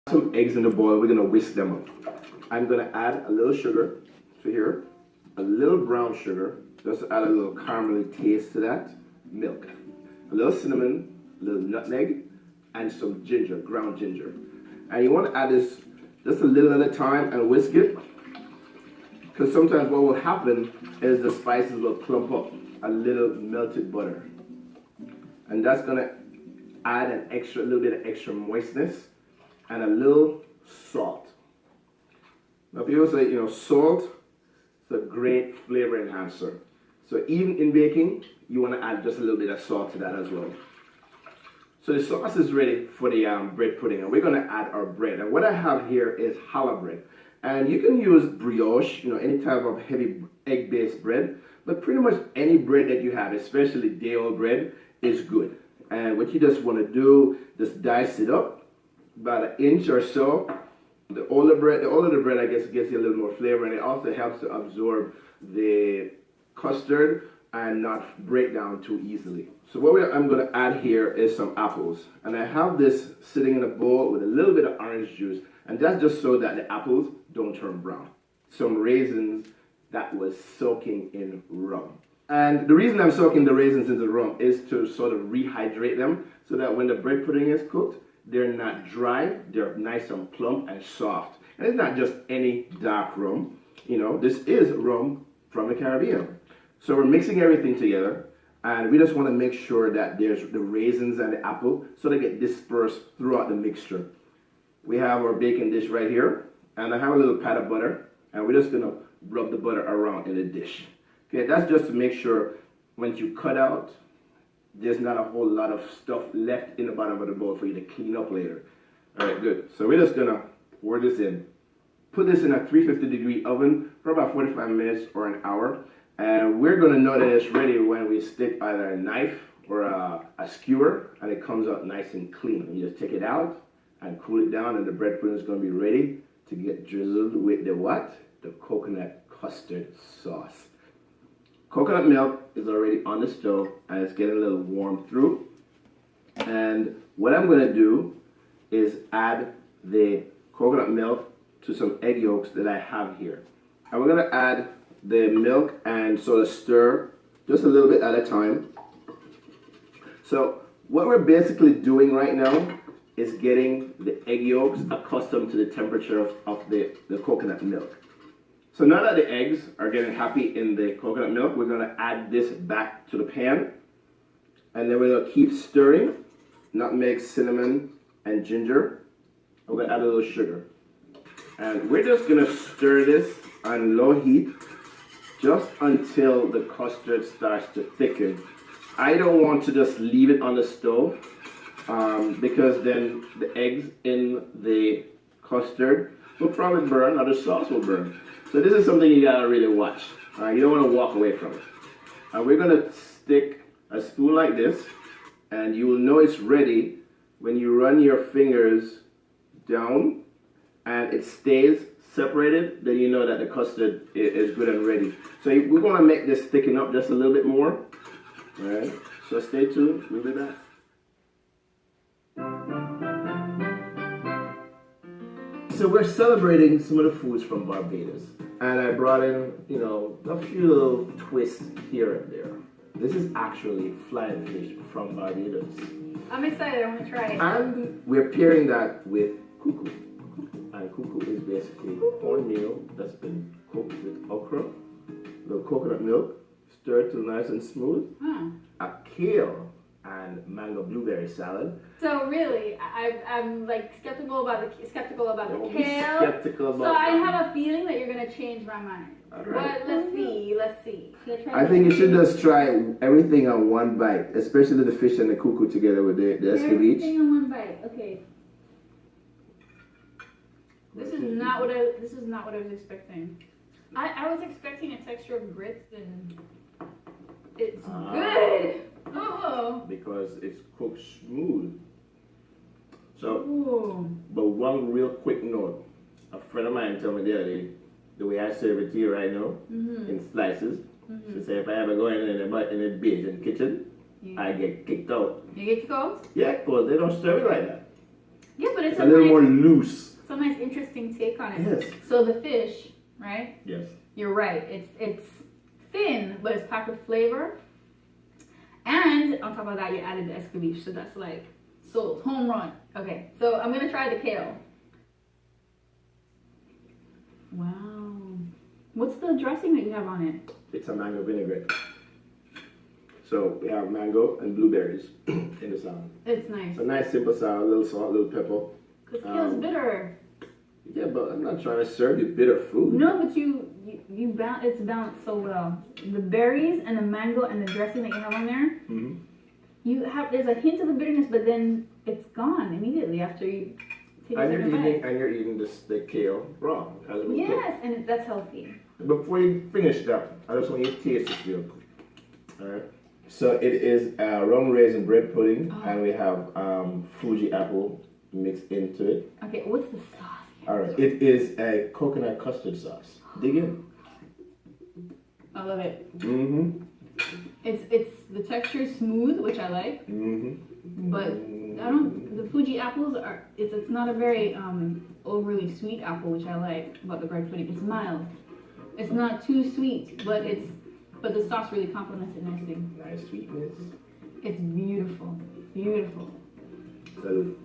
Some eggs in the bowl. We're gonna whisk them up. I'm gonna add a little sugar to here, a little brown sugar, just to add a little caramelly taste to that. Milk, a little cinnamon, a little nutmeg, and some ginger, ground ginger. And you want to add this just a little at a time and whisk it, because sometimes what will happen is the spices will clump up. A little melted butter, and that's gonna add a little bit of extra moistness, and a little salt. Now people say, salt is a great flavor enhancer. So even in baking, you want to add just a little bit of salt to that as well. So the sauce is ready for the bread pudding, and we're going to add our bread. And what I have here is challah bread. And you can use brioche, any type of heavy egg-based bread, but pretty much any bread that you have, especially day-old bread, is good. And what you just want to do, just dice it up about an inch or so. The older the bread, I guess, gets you a little more flavor, and it also helps to absorb the custard and not break down too easily. So what I'm going to add here is some apples, and I have this sitting in a bowl with a little bit of orange juice, and that's just so that the apples don't turn brown. Some raisins that was soaking in rum. And the reason I'm soaking the raisins in the rum is to sort of rehydrate them, so that when the bread pudding is cooked, they're not dry, they're nice and plump and soft. And it's not just any dark rum, this is rum from the Caribbean. So we're mixing everything together, and we just want to make sure that there's the raisins and the apple, so they get dispersed throughout the mixture. We have our baking dish right here, and I have a little pat of butter, and we're just gonna rub the butter around in the dish. Okay, that's just to make sure when you cut out, there's not a whole lot of stuff left in the bottom of the bowl for you to clean up later. All right, good. So we're just gonna pour this in. Put this in a 350-degree oven for about 45 minutes or an hour. And we're gonna know that it's ready when we stick either a knife or a skewer, and it comes out nice and clean. You just take it out and cool it down, and the bread pudding is gonna be ready to get drizzled with the what? The coconut custard sauce. Coconut milk is already on the stove, and it's getting a little warm through. And what I'm gonna do is add the coconut milk to some egg yolks that I have here. And we're gonna add the milk and sort of stir just a little bit at a time. So what we're basically doing right now is getting the egg yolks accustomed to the temperature of the coconut milk. So now that the eggs are getting happy in the coconut milk, we're gonna add this back to the pan, and then we're gonna keep stirring, nutmeg, cinnamon, and ginger. I'm gonna add a little sugar. And we're just gonna stir this on low heat just until the custard starts to thicken. I don't want to just leave it on the stove because then the eggs in the custard will probably burn, or the sauce will burn. So this is something you gotta really watch. You don't wanna walk away from it. And we're gonna stick a spoon like this, and you will know it's ready when you run your fingers down and it stays separated, then you know that the custard is good and ready. So we're gonna make this thicken up just a little bit more. All right, so stay tuned, we'll be back. So we're celebrating some of the foods from Barbados, and I brought in, a few little twists here and there. This is actually flying fish from Barbados. I'm excited, I want to try it. And we're pairing that with kuku. And kuku is basically cornmeal that's been cooked with okra, a little coconut milk, stirred till nice and smooth, a kale and mango blueberry salad. So really, I'm like skeptical about the Don't be kale. skeptical about So I that. have a feeling that you're gonna change my mind. All right. But let's see. Should I try I think you should just try everything on one bite, especially the fish and the kuku together with the escabeche. everything in one bite? Okay. This is not what I was expecting. I was expecting a texture of grits, and it's good. Oh. Because it's cooked smooth. So, Ooh. but one real quick note. A friend of mine told me the other day, the way I serve it to you right now, in slices, she said if I ever go in the Bajan kitchen, I get kicked out. You get cold? Yeah, because they don't serve it like that. Yeah, but It's a little more loose. It's a nice, interesting take on it. Yes. So the fish, right? Yes. You're right. It's thin, but it's packed with flavor. And on top of that, you added the escabeche, so that's like sold, home run. Okay, so I'm gonna try the kale. Wow. What's the dressing that you have on it? It's a mango vinaigrette. So we have mango and blueberries in the salad. It's nice. A nice simple salad, a little salt, a little pepper. Cause kale's bitter. Yeah, but I'm not trying to serve you bitter food. No, but it's balanced so well. The berries and the mango and the dressing that you have on there. Mm-hmm. There's a hint of the bitterness, but then it's gone immediately after you take a second bite. And you're eating the kale raw. As we cook. Yes, and that's healthy. Before you finish that, I just want you to taste it real quick. Alright. So it is rum raisin bread pudding, and we have Fuji apple mixed into it. Okay, what's the sauce? Alright, it is a coconut custard sauce. Dig in. I love it. Mm-hmm. It's the texture is smooth, which I like, but the Fuji apples are it's not a very overly sweet apple, which I like about the bread pudding. It's mild. It's not too sweet, but the sauce really complements it nicely. Nice sweetness. It's beautiful, beautiful. Salud.